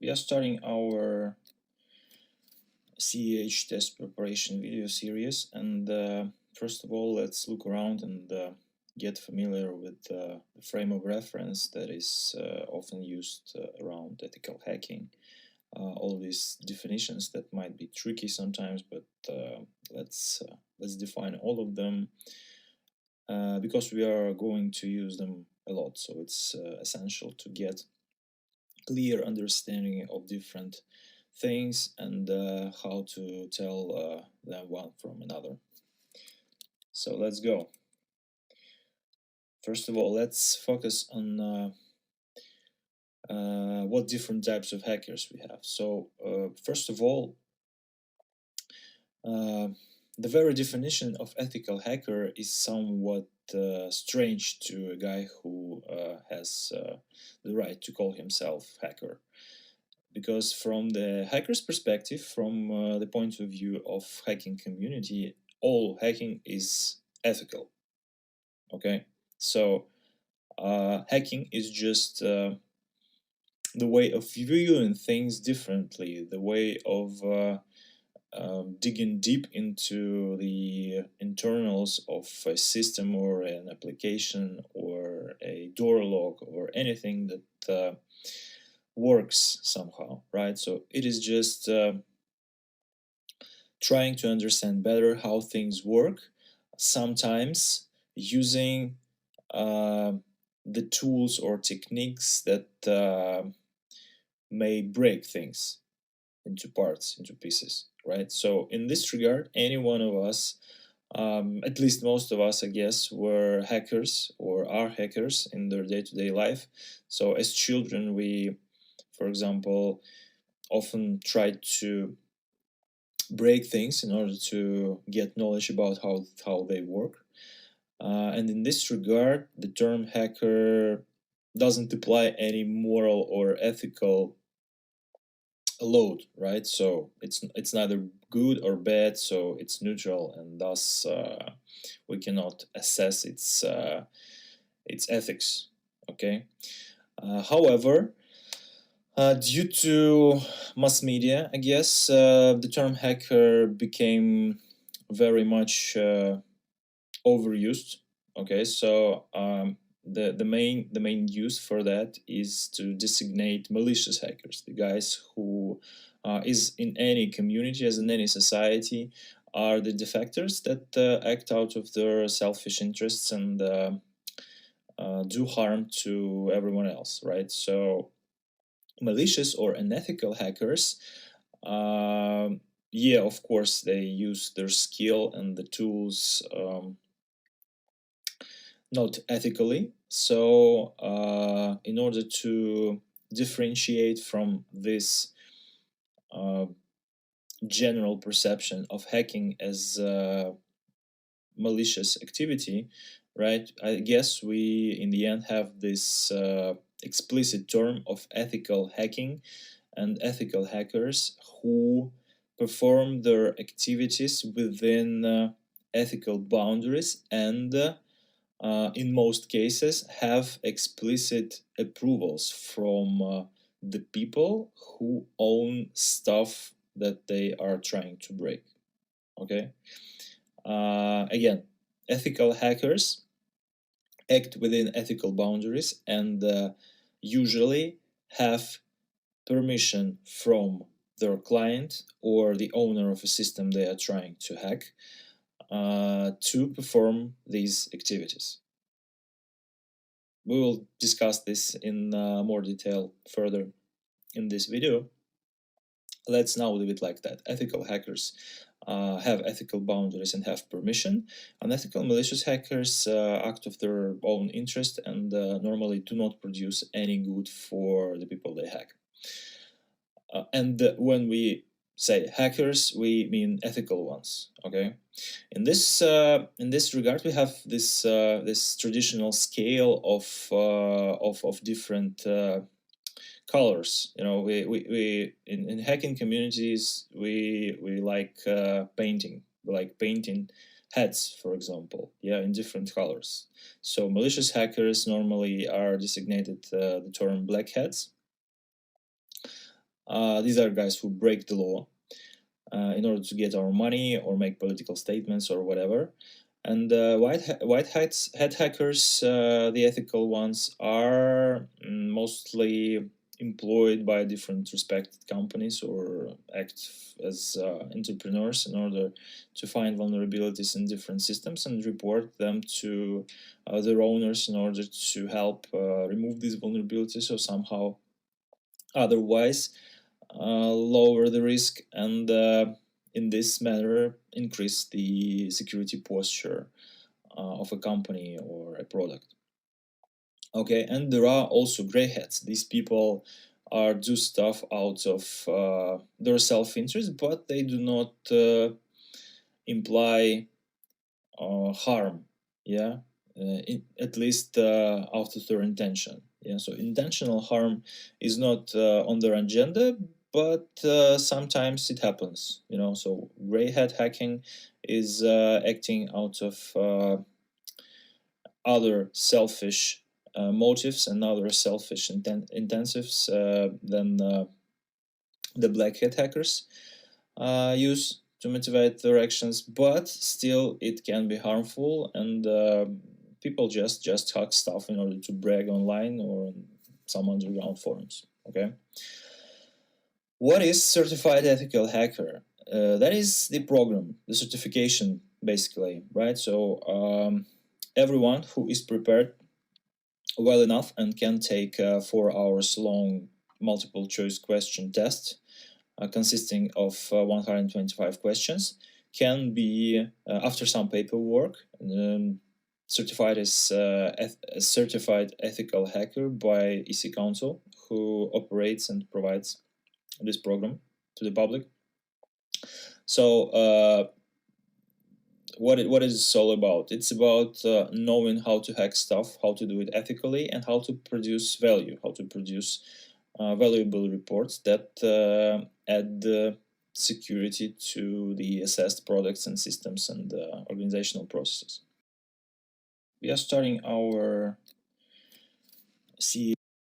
We are starting our CEH test preparation video series, and first of all, let's look around and get familiar with the frame of reference that is often used around ethical hacking. All these definitions that might be tricky sometimes, but let's define all of them because we are going to use them a lot. So it's essential to get clear understanding of different things and how to tell them one from another. So let's go. First of all, let's focus on what different types of hackers we have. So first of all, the very definition of ethical hacker is somewhat strange to a guy who has the right to call himself hacker. Because from the hacker's perspective, from the point of view of hacking community, all hacking is ethical. Okay, so hacking is just the way of viewing things differently, the way of digging deep into the internals of a system or an application or a door lock or anything that works somehow, right? So it is just trying to understand better how things work, sometimes using uh, the tools or techniques that may break things into parts, into pieces, right? So in this regard, any one of us, at least most of us, I guess, were hackers or are hackers in their day-to-day life. So as children, we, for example, often tried to break things in order to get knowledge about how they work. And in this regard, the term hacker doesn't apply any moral or ethical load, right? So it's neither good or bad, so it's neutral, and thus we cannot assess its ethics. Okay. However, due to mass media, I guess the term hacker became very much overused. Okay, so the main use for that is to designate malicious hackers, the guys who is in any community, as in any society, are the defectors that act out of their selfish interests and do harm to everyone else, right? So malicious or unethical hackers, yeah, of course, they use their skill and the tools not ethically. So, in order to differentiate from this uh, general perception of hacking as malicious activity, right? I guess we, in the end, have this explicit term of ethical hacking and ethical hackers who perform their activities within ethical boundaries and in most cases have explicit approvals from the people who own stuff that they are trying to break. Okay. Again, ethical hackers act within ethical boundaries and usually have permission from their client or the owner of a system they are trying to hack to perform these activities. We will discuss this in more detail further in this video. Let's now leave it like that. Ethical hackers have ethical boundaries and have permission. Unethical malicious hackers act of their own interest and normally do not produce any good for the people they hack. And when we say hackers, we mean ethical ones. Okay. In this regard, we have this traditional scale of different colors. You know, we in hacking communities we like painting. We like painting heads, for example, yeah, in different colors. So malicious hackers normally are designated the term black hats. These are guys who break the law in order to get our money or make political statements or whatever. And white hat hackers, the ethical ones, are mostly employed by different respected companies or act as entrepreneurs in order to find vulnerabilities in different systems and report them to their owners in order to help remove these vulnerabilities or somehow otherwise lower the risk and in this manner increase the security posture of a company or a product. Okay, and there are also gray hats. These people are do stuff out of their self-interest, but they do not imply harm. Yeah, at least out of their intention. Yeah, so intentional harm is not on their agenda, but sometimes it happens. So gray hat hacking is acting out of other selfish motives and other selfish intensives than the black hat hackers use to motivate their actions, but still it can be harmful, and people just hack stuff in order to brag online or on some underground forums. Okay, what is certified ethical hacker? That is the program, the certification, basically, right? So everyone who is prepared well enough and can take a 4 hours long multiple choice question test consisting of 125 questions can be, after some paperwork, certified as a certified ethical hacker by EC Council, who operates and provides this program to the public. So what is this all about? It's about knowing how to hack stuff, how to do it ethically, and how to produce value, how to produce valuable reports that add security to the assessed products and systems and organizational processes. We are starting our